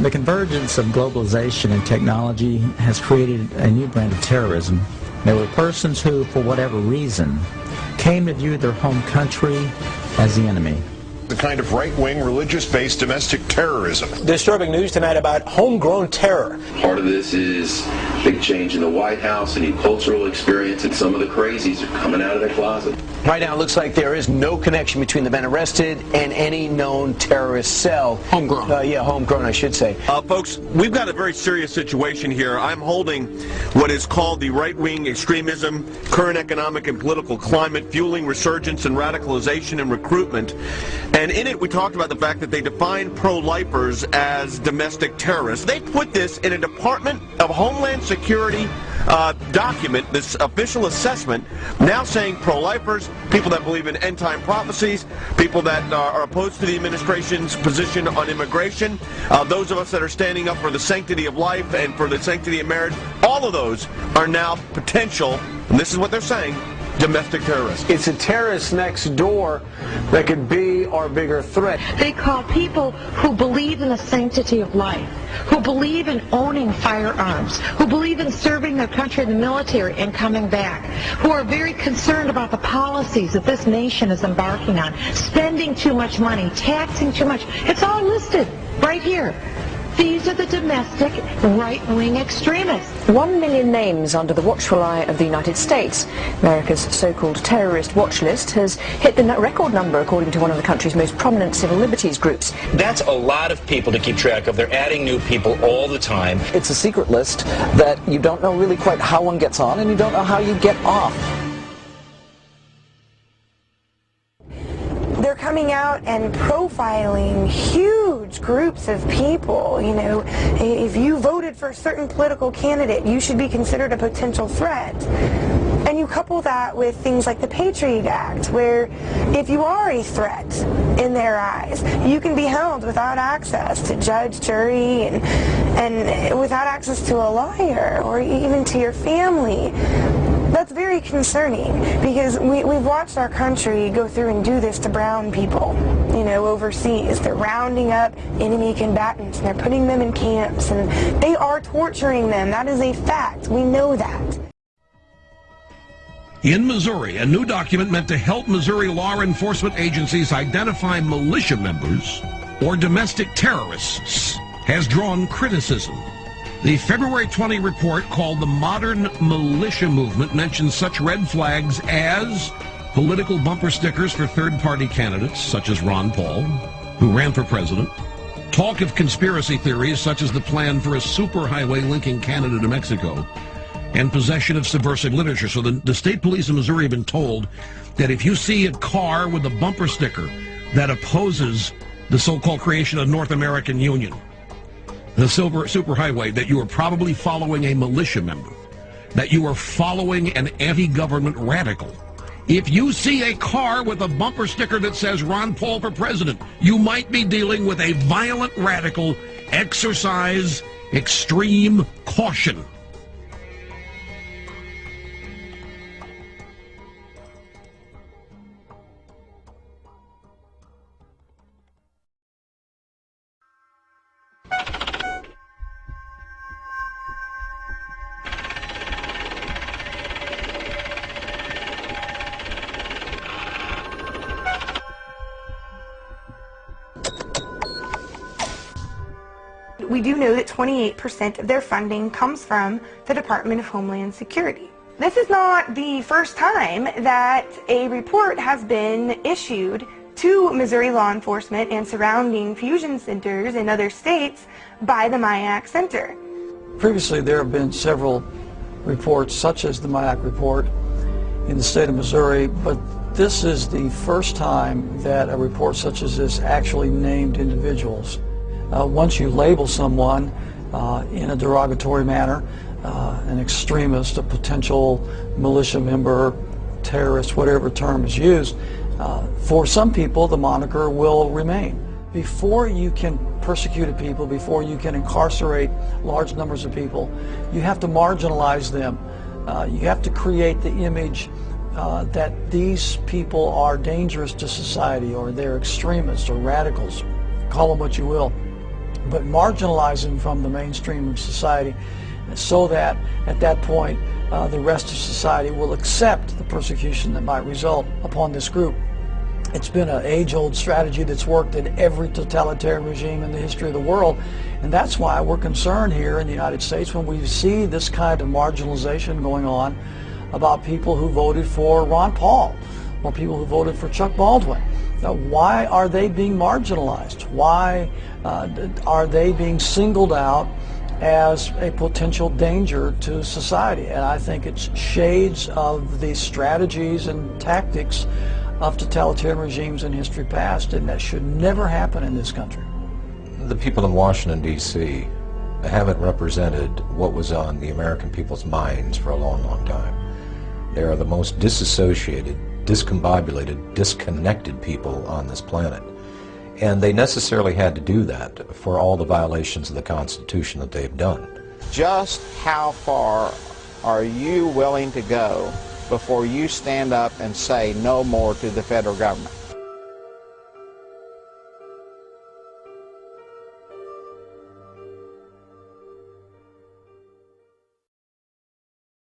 The convergence of globalization and technology has created a new brand of terrorism. There were persons who, for whatever reason, came to view their home country as the enemy. The kind of right-wing, religious-based domestic terrorism. Disturbing news tonight about homegrown terror. Part of this is big change in the White House, a new cultural experience, and some of the crazies are coming out of their closet. Right now, it looks like there is no connection between the men arrested and any known terrorist cell. Homegrown. Yeah, homegrown, I should say. Folks, we've got a very serious situation here. I'm holding what is called the right-wing extremism, current economic and political climate, fueling resurgence and radicalization and recruitment. And in it, we talked about the fact that they define pro-lifers as domestic terrorists. They put this in a Department of Homeland Security document, this official assessment, now saying pro-lifers, people that believe in end-time prophecies, people that are opposed to the administration's position on immigration, those of us that are standing up for the sanctity of life and for the sanctity of marriage, all of those are now potential, and this is what they're saying, domestic terrorists. It's a terrorist next door that could be our bigger threat. They call people who believe in the sanctity of life, who believe in owning firearms, who believe in serving their country in the military and coming back, who are very concerned about the policies that this nation is embarking on, spending too much money, taxing too much. It's all listed right here. These are the domestic right-wing extremists. 1 million names under the watchful eye of the United States. America's so-called terrorist watch list has hit the record number according to one of the country's most prominent civil liberties groups. That's a lot of people to keep track of. They're adding new people all the time. It's a secret list that you don't know really quite how one gets on and you don't know how you get off. They're coming out and profiling huge groups of people. You know, if you voted for a certain political candidate, you should be considered a potential threat. And you couple that with things like the Patriot Act, where if you are a threat in their eyes, you can be held without access to judge, jury, and without access to a lawyer or even to your family. That's very concerning because we've watched our country go through and do this to brown people, you know, overseas. They're rounding up enemy combatants and they're putting them in camps and they are torturing them. That is a fact. We know that. In Missouri, a new document meant to help Missouri law enforcement agencies identify militia members or domestic terrorists has drawn criticism. The February 20 report called the Modern Militia Movement mentions such red flags as political bumper stickers for third-party candidates, such as Ron Paul, who ran for president, talk of conspiracy theories such as the plan for a superhighway linking Canada to Mexico, and possession of subversive literature. So the state police in Missouri have been told that if you see a car with a bumper sticker that opposes the so-called creation of North American Union, the superhighway, that you are probably following a militia member, that you are following an anti-government radical. If you see a car with a bumper sticker that says Ron Paul for president, you might be dealing with a violent radical. Exercise extreme caution. We do know that 28% of their funding comes from the Department of Homeland Security. This is not the first time that a report has been issued to Missouri law enforcement and surrounding fusion centers in other states by the MIAC Center. Previously, there have been several reports, such as the MIAC report in the state of Missouri, but this is the first time that a report such as this actually named individuals. Once you label someone in a derogatory manner, an extremist, a potential militia member, terrorist, whatever term is used, for some people the moniker will remain. Before you can persecute people, before you can incarcerate large numbers of people, you have to marginalize them. You have to create the image that these people are dangerous to society, or they're extremists or radicals, call them what you will. but marginalize them from the mainstream of society so that at that point the rest of society will accept the persecution that might result upon this group. It's been an age-old strategy that's worked in every totalitarian regime in the history of the world, and that's why we're concerned here in the United States when we see this kind of marginalization going on about people who voted for Ron Paul or people who voted for Chuck Baldwin. Now, why are they being marginalized? Why are they being singled out as a potential danger to society? And I think it's shades of the strategies and tactics of totalitarian regimes in history past, and that should never happen in this country. The people in Washington, D.C. haven't represented what was on the American people's minds for a long, long time. They are the most disassociated, discombobulated, disconnected people on this planet. And they necessarily had to do that for all the violations of the Constitution that they've done. Just how far are you willing to go before you stand up and say no more to the federal government?